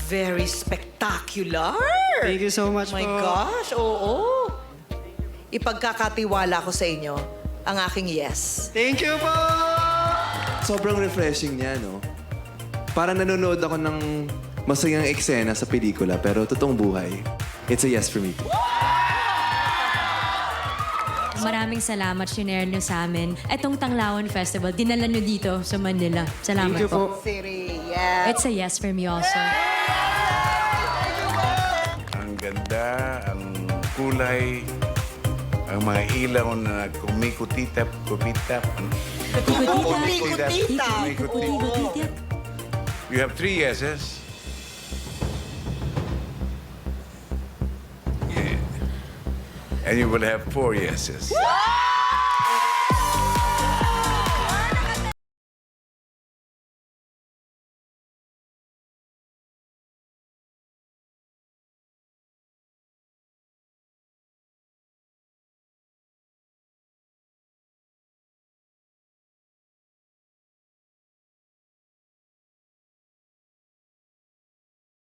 very spectacular. Thank you so much My po. gosh, oo. Ipagkakatiwala ko sa inyo ang aking yes. Thank you po! Sobrang refreshing niya, no? Parang nanonood ako ng masayang eksena sa pelikula, pero totoong buhay. It's a yes for me. Maraming salamat, shinare nyo sa amin. Etong Tanglawan Festival, dinala nyo dito sa Manila. Salamat Thank you po. City, yeah. It's a yes for me also. Ang ganda, ang kulay, ang mga ilaw na kumikutitap, kupitap. Ikot-ikot. Ikot-ikot. You have 3 yeses. Yeah. And you will have 4 yeses.